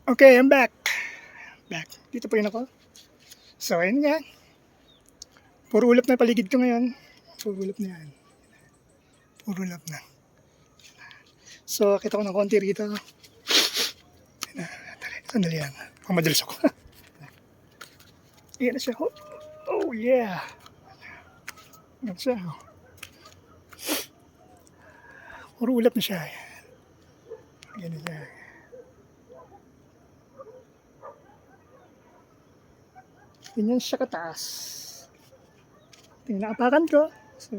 Okay, I'm back. Dito pa rin ako. So, ayun nga. Puro ulap na paligid ko ngayon. Puro ulap na yan. Puro ulap na. So, kita ko ng konti rito. Sandali lang. Madalas ako. Ayan na siya. Oh yeah. Ayan siya. Puro ulap na siya. Ayan na siya. Ganyan siya kataas. Tinaapakan ko. So,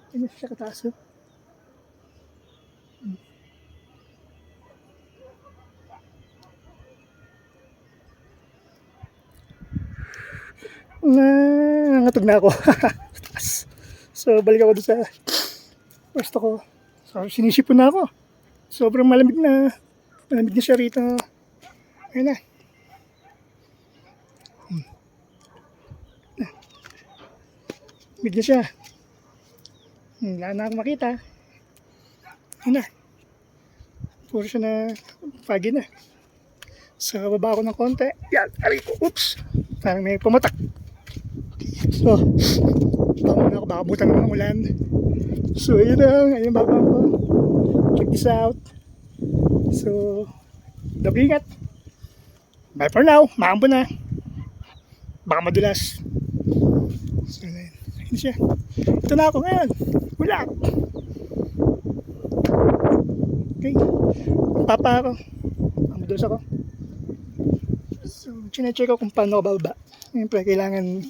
ganyan siya kataas. Nangatog na ako. So, balik ako doon sa pwesto ko. So, sinisipon na ako. Sobrang malamig na. Malamig na siya rito. Ayun na. Malamig na siya. Wala na akong makita. Ayun na. Puro siya na pagi na. So, baba ako ng konti. Yan, aray ko. Oops. Parang may pumatak. So, baka na ako. Baka butan naman ng ulan. So, ayun na. Ayun baba ko. Check this out. So, double ingat. Bye for now. Maambo na. Baka madulas. So, ayun siya. Ito na ako ngayon. Wala. Okay. Papa ako. Madulas ako. So, chinecheck ko kung paano ako bababa. Siyempre, kailangan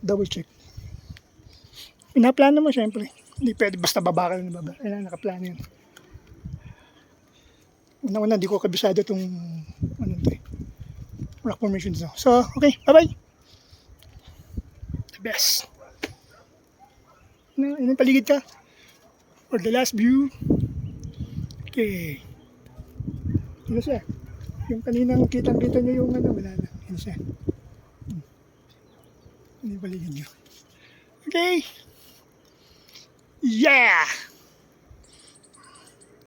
double check. Pinaplano mo siyempre. Hindi pwede basta baba ka na baba. Kailangan nakaplano yun. Una-una, hindi ko kabisado itong rock formation. So, okay. Bye-bye. The best. Yung paligid ka. For the last view. Okay. Ano siya? Yung kaninang kitang-kita nyo yung wala na. Ano siya? Ano yung paligid nyo? Okay. Yeah!